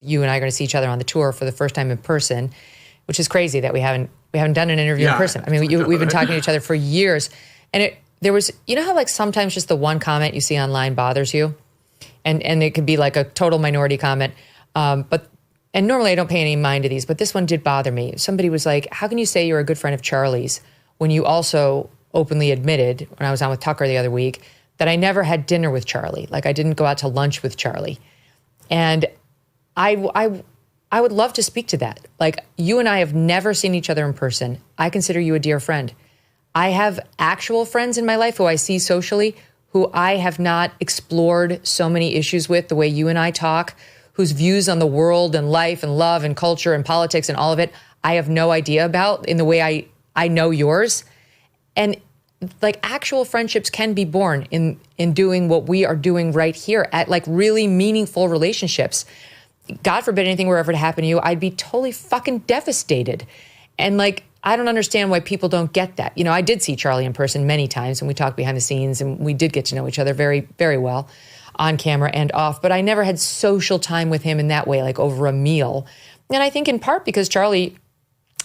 You and I are going to see each other on the tour for the first time in person, which is crazy that we haven't done an interview in person. I mean, we've been talking to each other for years. And there was, you know how like sometimes just the one comment you see online bothers you? And it could be like a total minority comment. And normally I don't pay any mind to these, but this one did bother me. Somebody was like, how can you say you're a good friend of Charlie's when you also openly admitted, when I was on with Tucker the other week, that I never had dinner with Charlie. Like I didn't go out to lunch with Charlie. And I would love to speak to that. Like you and I have never seen each other in person. I consider you a dear friend. I have actual friends in my life who I see socially who I have not explored so many issues with the way you and I talk, whose views on the world and life and love and culture and politics and all of it, I have no idea about in the way I know yours. And like actual friendships can be born in doing what we are doing right here at like really meaningful relationships. God forbid anything were ever to happen to you, I'd be totally fucking devastated. And like, I don't understand why people don't get that. You know, I did see Charlie in person many times and we talked behind the scenes and we did get to know each other very, very well on camera and off, but I never had social time with him in that way, like over a meal. And I think in part because Charlie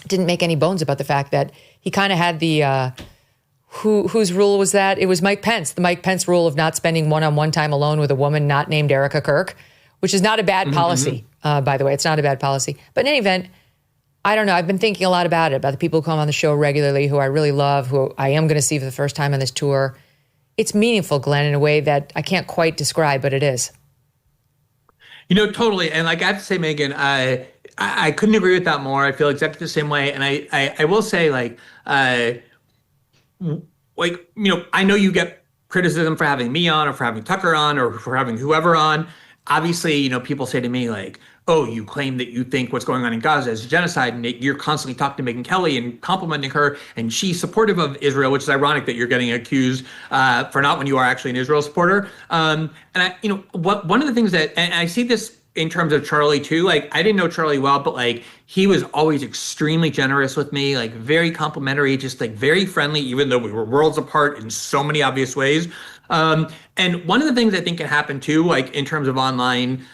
didn't make any bones about the fact that he kind of had the, whose rule was that? It was Mike Pence, the Mike Pence rule of not spending one-on-one time alone with a woman not named Erica Kirk, which is not a bad policy, by the way. It's not a bad policy. But in any event, I don't know. I've been thinking a lot about it, about the people who come on the show regularly, who I really love, who I am going to see for the first time on this tour. It's meaningful, Glenn, in a way that I can't quite describe, but it is. You know, totally. And like I have to say, Megyn, I couldn't agree with that more. I feel exactly the same way. And I will say, like, you know, I know you get criticism for having me on or for having Tucker on or for having whoever on. Obviously, you know, people say to me like, oh, you claim that you think what's going on in Gaza is genocide, and you're constantly talking to Megyn Kelly and complimenting her, and she's supportive of Israel, which is ironic that you're getting accused for not when you are actually an Israel supporter. And I, you know, one of the things that, and I see this in terms of Charlie too, like I didn't know Charlie well, but like he was always extremely generous with me, like very complimentary, just like very friendly, even though we were worlds apart in so many obvious ways. And one of the things I think can happen too, like in terms of online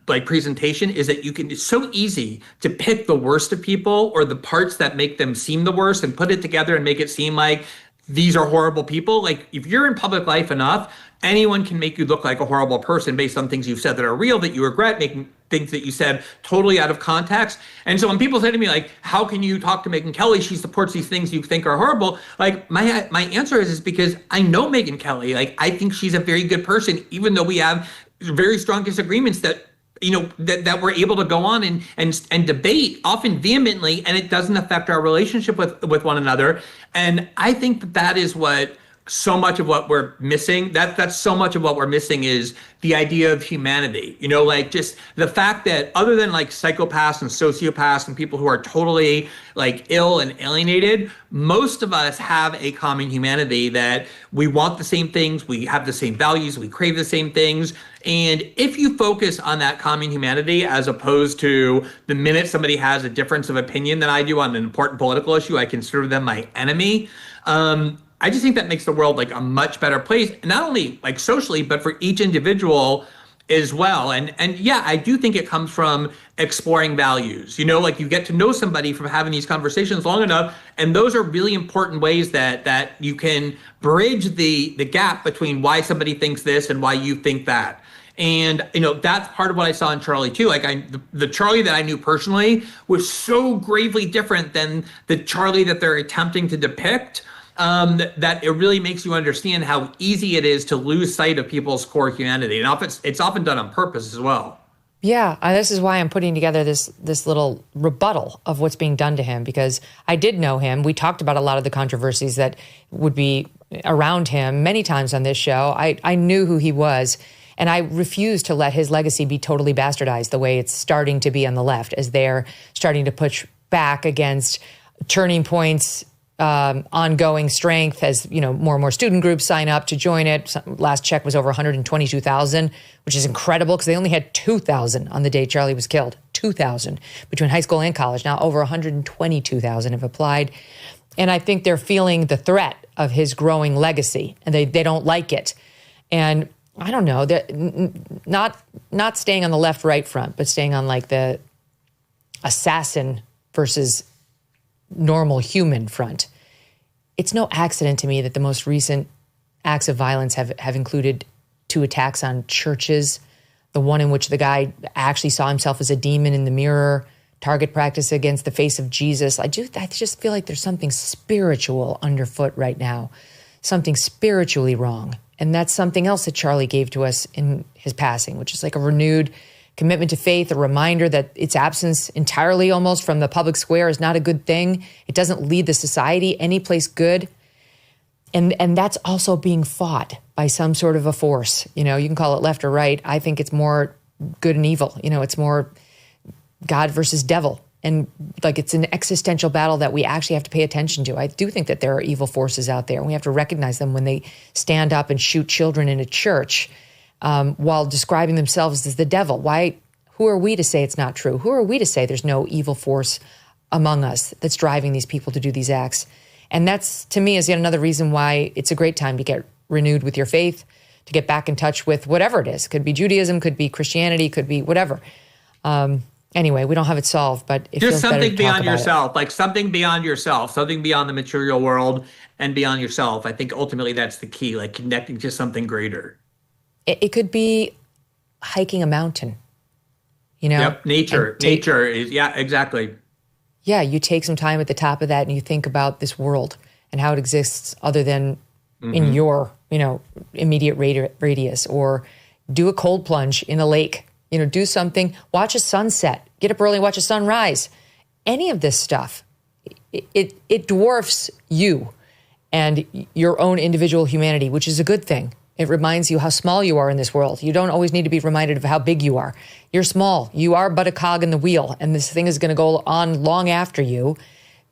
like presentation, is that it's so easy to pick the worst of people or the parts that make them seem the worst and put it together and make it seem like these are horrible people. Like if you're in public life enough, anyone can make you look like a horrible person based on things you've said that are real, that you regret, making things that you said totally out of context. And so when people say to me, like, how can you talk to Megyn Kelly? She supports these things you think are horrible. Like my answer is because I know Megyn Kelly. Like I think she's a very good person, even though we have very strong disagreements that, you know, that we're able to go on and debate often vehemently, and it doesn't affect our relationship with one another. And I think that is what so much of what we're missing. That's so much of what we're missing is the idea of humanity. You know, like just the fact that other than like psychopaths and sociopaths and people who are totally like ill and alienated, most of us have a common humanity, that we want the same things, we have the same values, we crave the same things. And if you focus on that common humanity, as opposed to the minute somebody has a difference of opinion than I do on an important political issue, I consider them my enemy. I just think that makes the world like a much better place, not only like socially, but for each individual as well. And yeah, I do think it comes from exploring values. You know, like you get to know somebody from having these conversations long enough, and those are really important ways that you can bridge the gap between why somebody thinks this and why you think that. And, you know, that's part of what I saw in Charlie too. Like the Charlie that I knew personally was so gravely different than the Charlie that they're attempting to depict. That it really makes you understand how easy it is to lose sight of people's core humanity. And it's often done on purpose as well. Yeah, this is why I'm putting together this little rebuttal of what's being done to him, because I did know him. We talked about a lot of the controversies that would be around him many times on this show. I knew who he was, and I refused to let his legacy be totally bastardized the way it's starting to be on the left, as they're starting to push back against Turning Point's ongoing strength, as you know, more and more student groups sign up to join it. Last check was over 122,000, which is incredible because they only had 2,000 on the day Charlie was killed. 2,000 between high school and college. Now over 122,000 have applied. And I think they're feeling the threat of his growing legacy, and they don't like it. And I don't know, not staying on the left-right front, but staying on like the assassin versus normal human front. It's no accident to me that the most recent acts of violence have included 2 attacks on churches, the one in which the guy actually saw himself as a demon in the mirror, target practice against the face of Jesus. I just feel like there's something spiritual underfoot right now, something spiritually wrong. And that's something else that Charlie gave to us in his passing, which is like a renewed commitment to faith, a reminder that its absence entirely almost from the public square is not a good thing. It doesn't lead the society anyplace good. And that's also being fought by some sort of a force. You know, you can call it left or right. I think it's more good and evil. You know, it's more God versus devil. And like it's an existential battle that we actually have to pay attention to. I do think that there are evil forces out there, and we have to recognize them when they stand up and shoot children in a church while describing themselves as the devil. Who are we to say it's not true? Who are we to say there's no evil force among us that's driving these people to do these acts? And that's, to me, is yet another reason why it's a great time to get renewed with your faith, to get back in touch with whatever it is. Could be Judaism, could be Christianity, could be whatever. Anyway, we don't have it solved, but it feels better to talk about it. Just something beyond yourself, like something beyond yourself, something beyond the material world and beyond yourself. I think ultimately that's the key, like connecting to something greater. It could be hiking a mountain, you know? Yep, nature is, yeah, exactly. Yeah, you take some time at the top of that and you think about this world and how it exists other than in your, immediate radius, or do a cold plunge in a lake, do something, watch a sunset, get up early and watch a sunrise. Any of this stuff, it dwarfs you and your own individual humanity, which is a good thing. It reminds you how small you are in this world. You don't always need to be reminded of how big you are. You're small. You are but a cog in the wheel, and this thing is going to go on long after you.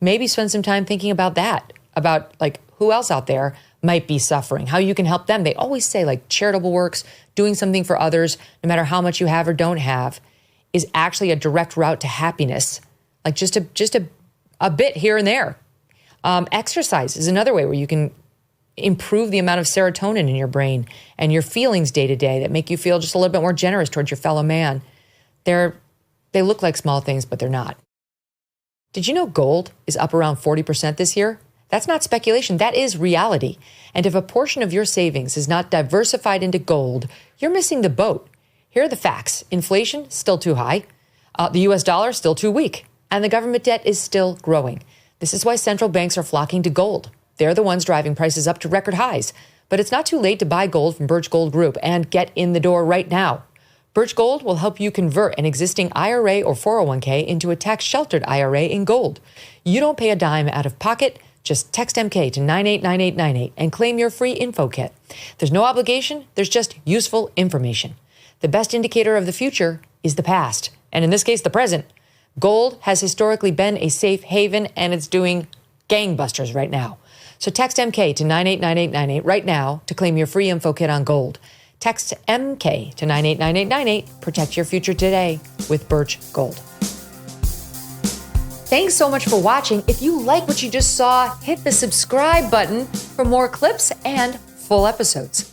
Maybe spend some time thinking about that, about like who else out there might be suffering, how you can help them. They always say like charitable works, doing something for others, no matter how much you have or don't have, is actually a direct route to happiness. Like just a bit here and there. Exercise is another way where you can improve the amount of serotonin in your brain and your feelings day to day that make you feel just a little bit more generous towards your fellow man. They look like small things, but they're not. Did you know gold is up around 40% this year? That's not speculation. That is reality. And if a portion of your savings is not diversified into gold, you're missing the boat. Here are the facts. Inflation, still too high. The US dollar, still too weak. And the government debt is still growing. This is why central banks are flocking to gold. They're the ones driving prices up to record highs. But it's not too late to buy gold from Birch Gold Group and get in the door right now. Birch Gold will help you convert an existing IRA or 401k into a tax-sheltered IRA in gold. You don't pay a dime out of pocket. Just text MK to 989898 and claim your free info kit. There's no obligation. There's just useful information. The best indicator of the future is the past, and in this case, the present. Gold has historically been a safe haven, and it's doing gangbusters right now. So text MK to 989898 right now to claim your free info kit on gold. Text MK to 989898. Protect your future today with Birch Gold. Thanks so much for watching. If you like what you just saw, hit the subscribe button for more clips and full episodes.